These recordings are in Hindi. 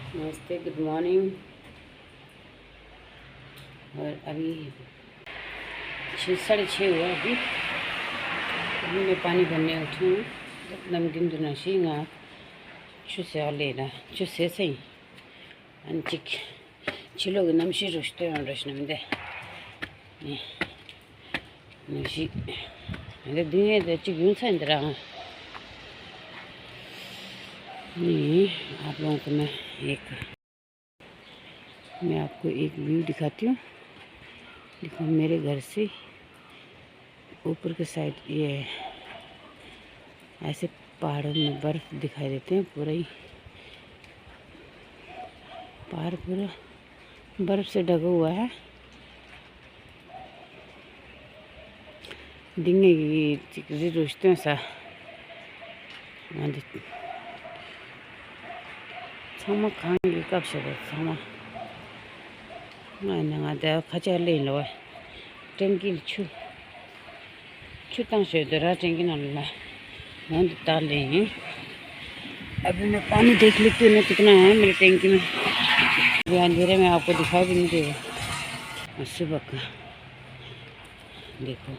नमस्ते, गुड मॉर्निंग। और अभी 6:30 हुआ। अभी मैं पानी भरने उठी हूँ। नमकीन दुनाशी चुसे लेना चुसे सही अंचिक चिलोग नमशी रुश्ते रश्नमदे नमशी अरे दिन चिक यूं इंदिरा नहीं। आप लोगों को मैं आपको एक व्यू दिखाती हूँ। देखो मेरे घर से ऊपर के साइड ये ऐसे पहाड़ों में बर्फ़ दिखाई देते हैं। पूरा ही पहाड़ पूरा बर्फ़ से ढका हुआ है। डिंगे की रुश्ते हैं सा sama खाएंगे कब से sama मैं नंगा खचा ले लो टंकी छु छु तंग से दरा टंकी ना ला मैं डाल लेंगे। अभी मैं पानी देख लेती हूँ ना कितना है मेरे टंकी में। अभी अंधेरे में आपको दिखाई भी नहीं देगा। सुबह का देखो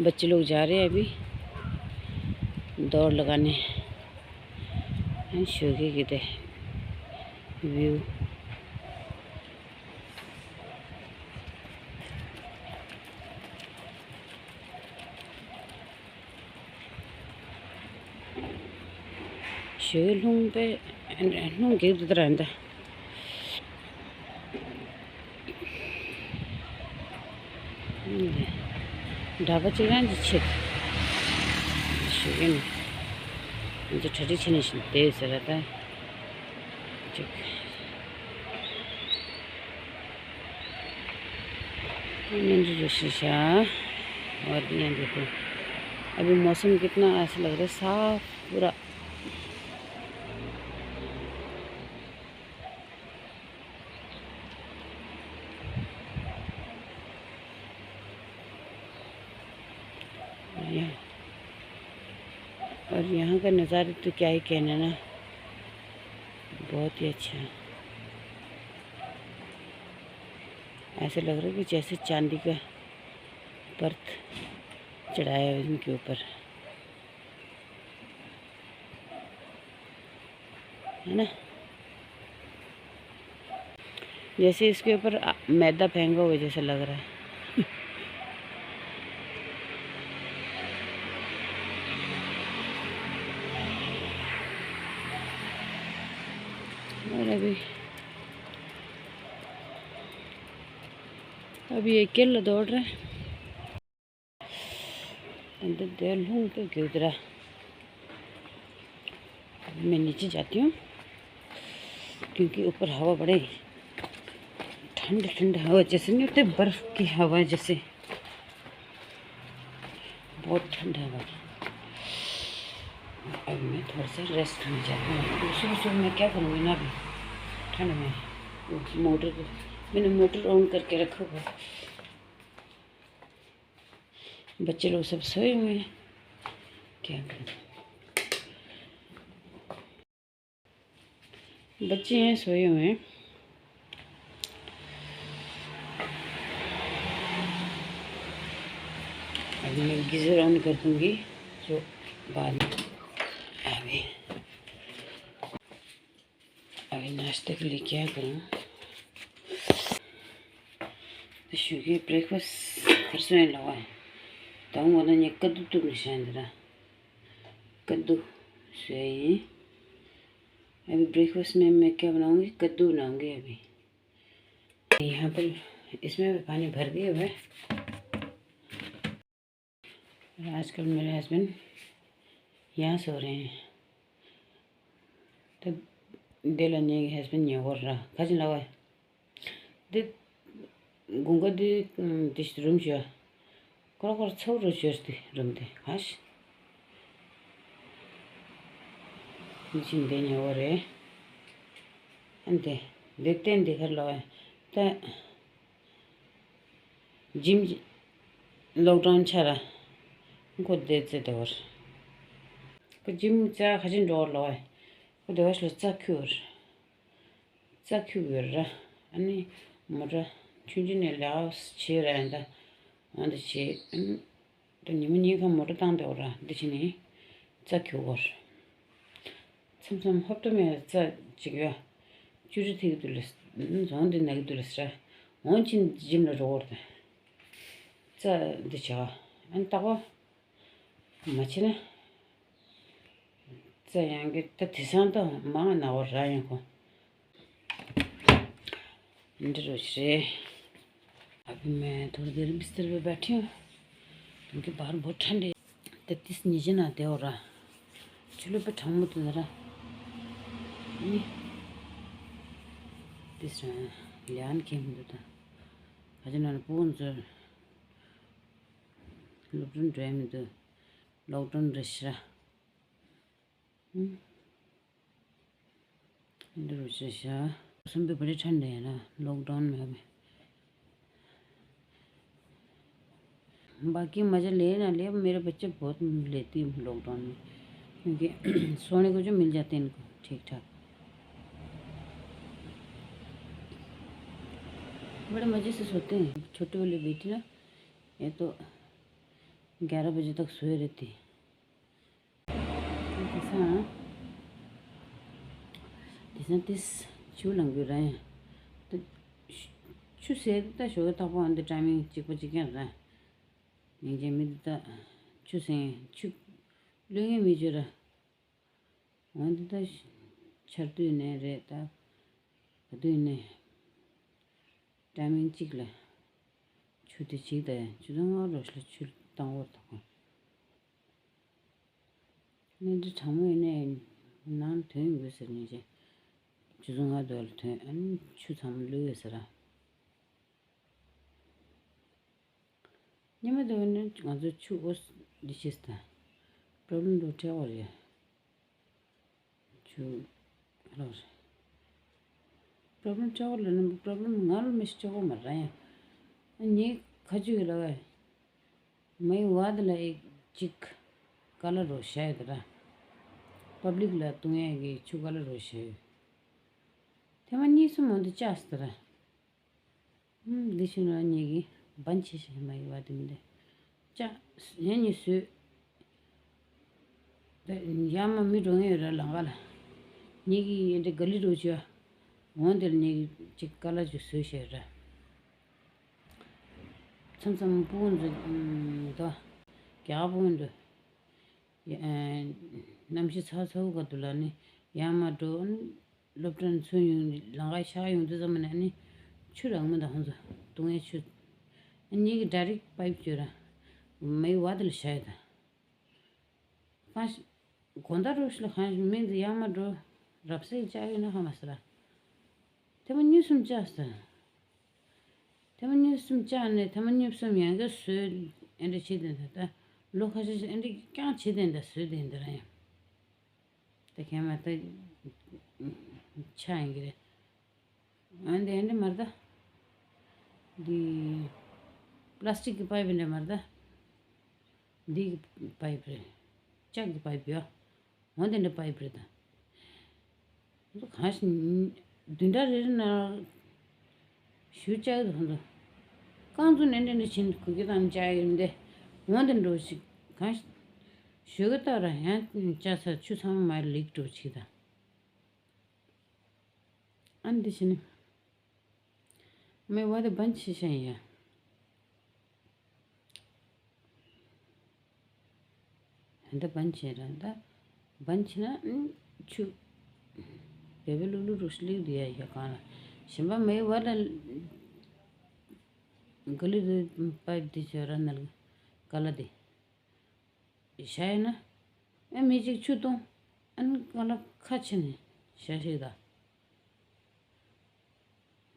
बच्चे लोग जा रहे हैं अभी दौड़ लगाने। शोके की व्यू शोलूं पे नूं के उधर आंदा ढाबा चला जिच्छे शोके जो ट्रेडिशन तेज रहता है। शीशा और यहाँ देखो अभी मौसम कितना ऐसा लग रहा है साफ पूरा। और यहाँ का नज़ारा तो क्या ही कहना ना, बहुत ही अच्छा है। ऐसा लग रहा है कि जैसे चांदी का परत चढ़ाया है इनके ऊपर, है ना। जैसे इसके ऊपर मैदा फेंका हुआ जैसा लग रहा है। और अभी एक केला दौड़ रहा है अंदर दे लूँ तो क्यों उतरा। मैं नीचे जाती हूँ क्योंकि ऊपर हवा बड़े ठंड ठंड हवा जैसे नहीं होते, बर्फ़ की हवा जैसे, बहुत ठंड हवा। अब मैं थोड़ा सा रेस्ट में जाती हूँ। सुबह सुबह मैं क्या करूँगी ना, अभी ठंड में मैंने मोटर ऑन करके रखा हुआ। बच्चे लोग सब सोए हुए हैं, क्या करें। बच्चे हैं सोए हुए हैं। अभी मैं गीज़र ऑन कर दूँगी जो बाद में। अभी नाश्ते के लिए क्या करूँ, तो ब्रेकफास्ट फिर से लगा है तो वाला ये कद्दू तो निशान जरा कद्दू से। अभी ब्रेकफास्ट में मैं क्या बनाऊँगी, कद्दू बनाऊँगी। अभी यहाँ पर इसमें भी पानी भर दिया हुआ है। आजकल मेरे हस्बैंड यहाँ सो रहे हैं तब डेलन ये हस्बैंड यहाँ और रहा खजन लगा है दे गुंगा दे दिस रूम जा कर छोड़ चर्ती रूम दे हाश जिंदे यहाँ और है अंते देखते हैं देखर लगा है तो जिम लॉकडाउन छारा को देते थे और 그 지금 자 가진 줄 알아. 근데 와서 자 큐어. 키우거라 아니 뭐라 춘진에 라오스 치라인다 안듯이 또 니가 뭐라 당대오라 대신에 키우거 참참 합도면 지금 주주티가 들렸어 저한테 내가 들렸어 원친 짐을 줘버다 드셔 안다고 마치네 양게 다 대산도 망아 나오라고 इंटरव्यू अभी मैं थोड़ी देर बिस्तर पे बैठी हूँ क्योंकि बाहर बहुत ठंड है 33 नीचे नहाते हो रहा चलो बैठाऊँ तो ज़रा तीसरा लियान के मुझे था अजनबी पुन से लॉकडाउन ड्राइव में तो लॉकडाउन रेस्टरा इंटरव्यू मौसम भी बड़ी ठंड है ना लॉकडाउन में अभी बाकी मज़ा ले ना ले मेरे बच्चे बहुत लेती हैं लॉकडाउन में क्योंकि सोने को जो मिल जाते हैं इनको ठीक ठाक बड़े मज़े से सोते हैं छोटे वाली बेटी ना ये तो 11 बजे तक सोए रहती है जैसा चू लंग रहे हैं तो चू से तो शो तो अपन द टाइमिंग चिको चिके रहा है नहीं जमी तो चू से चू लेंगे मिजरा वहाँ तो छर्तु ने रहता कदू ने टाइमिंग चिकला छुट्टी चीता है चुदंग और रोशले चू तांग तक नहीं तो थामो ने नाम थे वैसे नहीं जे 주중아 될때 안 추삼르에서라 님들은 아주 추고 리시스타 프로블럼도 되어요 주 알아 프로블럼 저걸는 프로블럼 나를 미스터고 말아요 아니 가지고라 मैं वादला एक चिक कलर रोशा है तेरा पब्लिक ला तुम्हें ये चु कलर रोशा है तेमनी सुमंद चास्तरा दिशुना निगी बंची से मैं वादमिंदे चा यानी सु यामा मिरोंगे रा लंगाला निगी ये गली रोजा वंदर निगी चिक कलर जो सुशेरा समसम पूंज तो क्या पूंज नमशी सासू का दुलाने यामा तो लपटन सुन लंगाई शायद तो जमाने ने छुरंग में दाहूँ तो तुम्हें छु अन्य की डायरेक्ट पाइप चुरा मैं वादल शायद काश गोंदा रोश लखान में यामा तो रब से जाए ना हम असरा तेमन न्यूज़ में जाता तेमन न्यूज़ में जाने तेमन न्यूज़ में यहाँ का सुर ऐसे चीज़ें था लोग ऐसे ऐसे क्या चीज़ें दा सुर दें दराय तो क्या मैं तो चाहेंगे अंदे अंदे मर्दा दी प्लास्टिक की पाइप ने मर्दा दी पाइप रे चक की पाइप या वंदे ने पाइप रे था तो खास दुंडा रे ना शू चाहे तो होंगे कहाँ तो नंदे ने चिन कुकी तान चाहे इंदे वंदे ने रोज़ खास शू का तारा है चासा चू साम मार लीक तो चीता अंदिशने मैं वादे बंच से या अंदर बंच है रंदा बंच ना चू बेबेलुलु रुस्ली दिया या काना शिम्बा मैं वाला गली पाइप दी चोरा नल कला दे शायद ना मैं म्यूजिक चू तो अन कला खाचने शायद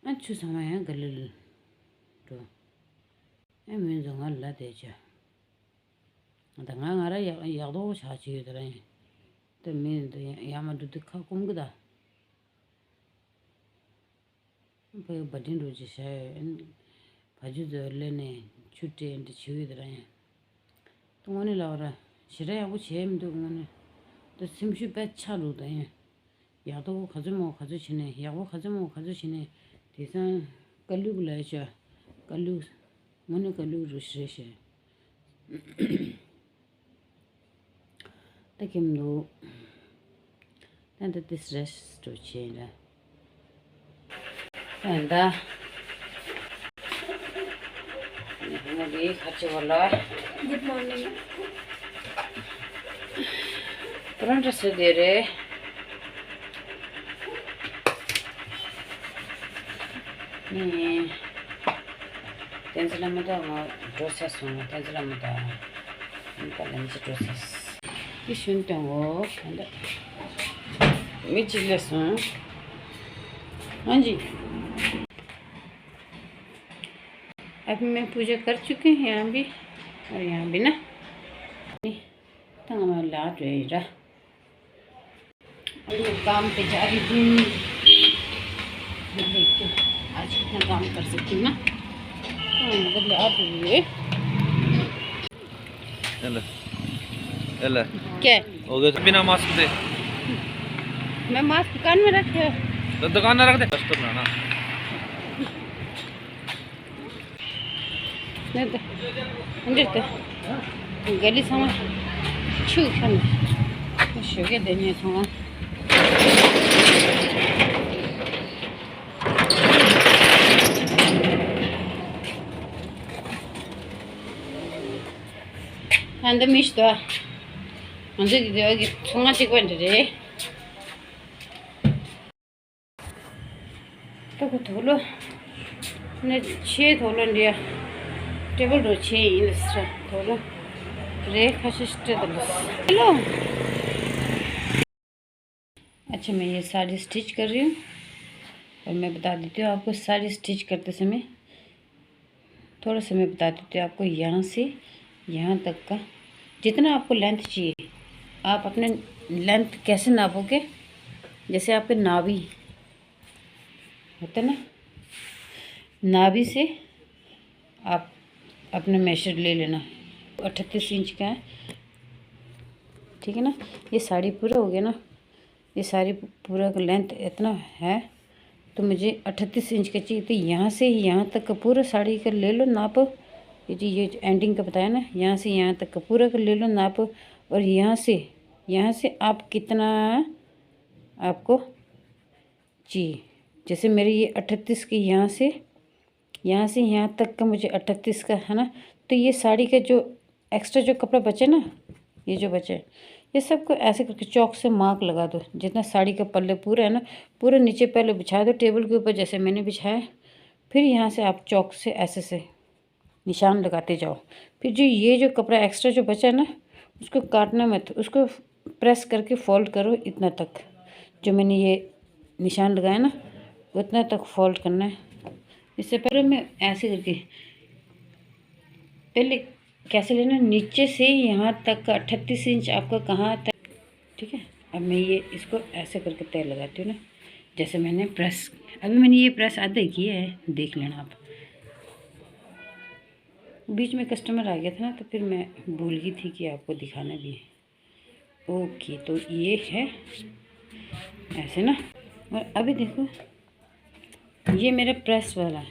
अच्छु समय है गलिल तो मैं जंगल ला दे जा दंगा गारा यादो छाची इधर है तो मैं तो यहाँ मत दिखा कुंगदा भाई बड़ी रोज से भाजू तो लेने छुट्टी इंट छुई इधर है तो उन्हें लगा रहा शिरा या कुछ है तो उन्हें तो सिमशु पे अच्छा लूटा है 야도 가져모 가져치네 야고 가져모 가져치네 대상 깔루고 라이샤 깔루 뭐네 깔루 루시레시 딱임도 난데 디스레스 또 체인다 안다 여기 같이 올라 good morning. pronto a sedere ni tensila mata ma process ma tensila mata nta lense process ishun tango kanda which lesson हाँ जी अभी मैं पूजा कर चुकी हूँ यहाँ भी और यहाँ भी ना तो हमारा लाभ रहेगा अभी काम पे जा रही हूँ आज कितना काम कर सकती हूँ ना मतलब लाभ हुए क्या हो गया बिना मास्क दे मैं मास्क दुकान में रखे तो दुकान ना रख दे कस्टमर ना नहीं तो अंदर तो गली sama छू छन शुगे देने sama anda mishda anda 여기 송아 찍고 있는데 또 돌로 ने 6 धोलन लिया टेबल रो 6 इनस्ट्रा धोलो रे खशिष्ट हेलो अच्छा मैं ये साड़ी स्टिच कर रही हूँ और मैं बता देती हूँ आपको साड़ी स्टिच करते समय थोड़ा सा मैं बता देती हूँ आपको यहाँ से यहाँ तक का जितना आपको लेंथ चाहिए आप अपने लेंथ कैसे नापोगे जैसे आपके नाभि होता है ना नाभि से आप अपना मेजर ले लेना 38 इंच का है ठीक है ना। ये साड़ी पूरा हो गया ना ये साड़ी पूरा का लेंथ इतना है तो मुझे 38 इंच का चाहिए तो यहाँ से यहाँ तक का पूरा साड़ी का ले लो नाप ये एंडिंग का बताया ना यहाँ से यहाँ तक का पूरा का ले लो नाप और यहाँ से आप कितना आपको चाहिए जैसे मेरे ये 38 की यहाँ से यहाँ तक का मुझे 38 का है ना तो ये साड़ी का जो एक्स्ट्रा जो कपड़ा बचे ना ये जो बचे ये सबको ऐसे करके चौक से मार्क लगा दो जितना साड़ी का पल्ले पूरा है ना पूरा नीचे पहले बिछा दो टेबल के ऊपर जैसे मैंने बिछाया फिर यहाँ से आप चौक से ऐसे से निशान लगाते जाओ फिर जो ये जो कपड़ा एक्स्ट्रा जो बचा है ना उसको काटना मत उसको प्रेस करके फोल्ड करो इतना तक जो मैंने ये निशान लगाया ना उतना तक फोल्ड करना है। इससे पहले मैं ऐसे करके पहले कैसे लेना नीचे से यहाँ तक का 38 इंच आपका कहाँ तक ठीक है। अब मैं ये इसको ऐसे करके तय लगाती हूँ ना जैसे मैंने प्रेस अभी मैंने ये प्रेस आधे किया है देख लेना आप। बीच में कस्टमर आ गया था ना तो फिर मैं भूल गई थी कि आपको दिखाना भी है। ओके तो ये है ऐसे ना और अभी देखो ये मेरा प्रेस वाला है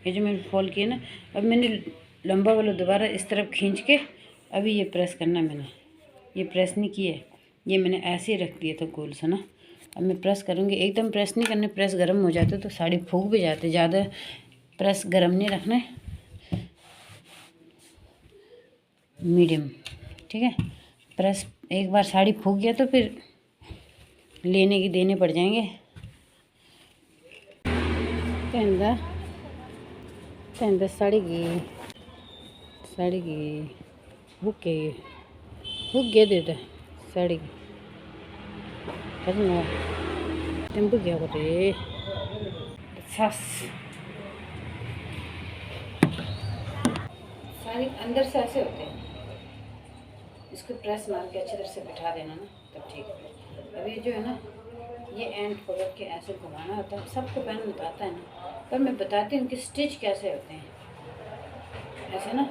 ये जो मैंने फोल्ड किया ना अब मैंने लंबा वाला दोबारा इस तरफ खींच के अभी ये प्रेस करना मैंने ये प्रेस नहीं किया है ये मैंने ऐसे ही रख दिया था गोल सा ना। अब मैं प्रेस करूँगी एकदम प्रेस नहीं करने प्रेस गर्म हो जाते तो साड़ी फूक भी जाते ज़्यादा प्रेस गर्म नहीं रखना है मीडियम ठीक है। प्रेस एक बार साड़ी फूक गया तो फिर लेने की देने पड़ जाएंगे। पहनदा साड़ी की हुक गया देता साड़ी की टेम्पो गया बोले सास साड़ी अंदर से ऐसे होते हैं इसको प्रेस मार के अच्छी तरह से बिठा देना ना तब ठीक है। अब ये जो है ना ये एंड पकड़ के ऐसे घुमाना होता है सबको पहन बताता है ना पर मैं बताती हूँ कि स्टिच कैसे होते हैं ऐसे ना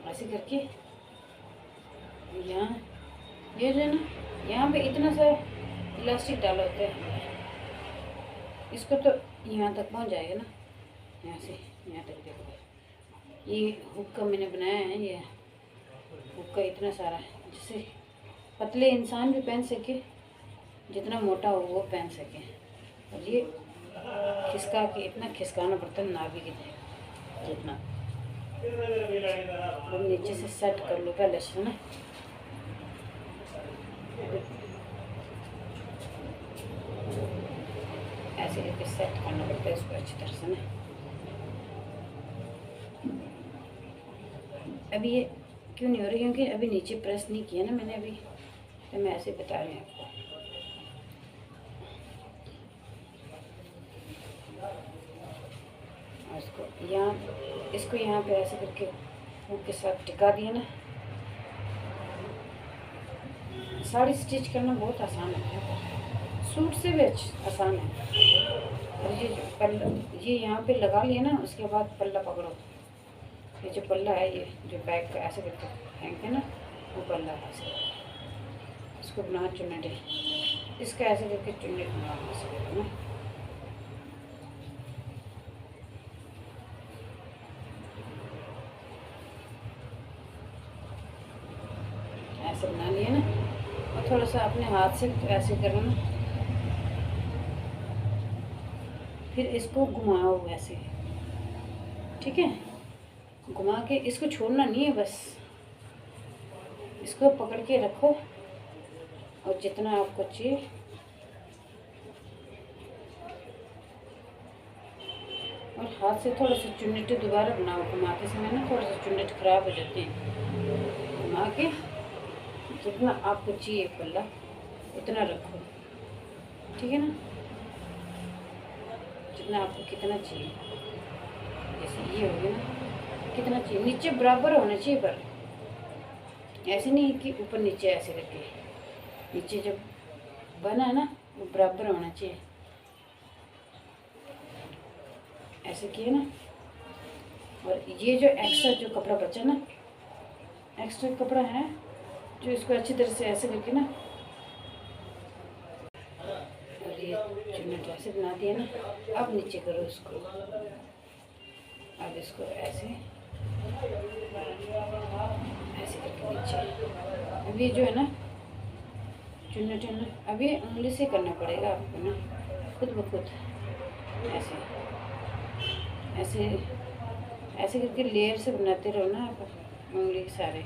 ऐसे करके यहाँ ये जो है ना यहाँ पे इतना सा इलास्टिक डाला होता है, इसको तो यहाँ तक पहुँच जाएगा ना, यहाँ से यहाँ तक। देखो ये हुक्का मैंने बनाया है, ये हुक्का इतना सारा है जिससे पतले इंसान भी पहन सके, जितना मोटा हो वो पहन सके। और ये खिसका के, इतना खिसकाना पड़ता है नाभि के जितना। और नीचे से सेट कर लो पहले से ना, ऐसे करके सेट करना पड़ता है इसको अच्छी तरह से ना। अभी ये क्यों नहीं हो रही, क्योंकि अभी नीचे प्रेस नहीं किया ना मैंने अभी, तो मैं ऐसे बता रही हूँ आपको। इसको यहाँ पे ऐसे करके हुक के साथ टिका दिया ना। साड़ी स्टिच करना बहुत आसान है, सूट से भी आसान है। और ये जो पल्ला, ये यहाँ पे लगा लिया ना, उसके बाद पल्ला पकड़ो। ये जो पल्ला है, ये जो बैक का ऐसे करके फेंकते ना, वो पल्ला है। ऐसे इसको बना चुन्नट है, इसका ऐसे करके चुन्नट बना ना। ऐसे बना लिया ना, और थोड़ा सा अपने हाथ से ऐसे करो ना, फिर इसको घुमाओ ऐसे, ठीक है। घुमा के इसको छोड़ना नहीं है, बस इसको पकड़ के रखो, और जितना आपको चाहिए और हाथ से थोड़ा सा चुन्नट दोबारा बनाओ। घुमाते समय ना थोड़ा सा चुन्नट खराब हो जाते हैं। घुमा के जितना आपको चाहिए पल्ला उतना रखो, ठीक है ना। जितना आपको कितना चाहिए, जैसे ये हो गया ना, कितना चाहिए, नीचे बराबर होना चाहिए, पर ऐसे नहीं कि ऊपर नीचे ऐसे करके। नीचे जब बना है ना, वो बराबर होना चाहिए। ऐसे किए ना, और ये जो एक्स्ट्रा जो कपड़ा बचा ना, एक्स्ट्रा कपड़ा है जो, इसको अच्छी तरह से ऐसे करके ना, और ये चुन्नट ऐसे बना दिया ना। अब नीचे करो इसको, अब इसको ऐसे ऐसे करके नीचे। अब ये जो है ना चुन्नट है ना, अब ये उंगली से करना पड़ेगा आपको ना, खुद ब खुद ऐसे ऐसे ऐसे करके लेयर से बनाते रहो ना आप उंगली के सारे।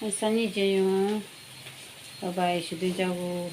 ऐसा नहीं चाहिए बाबा, शुद्ध जाओ।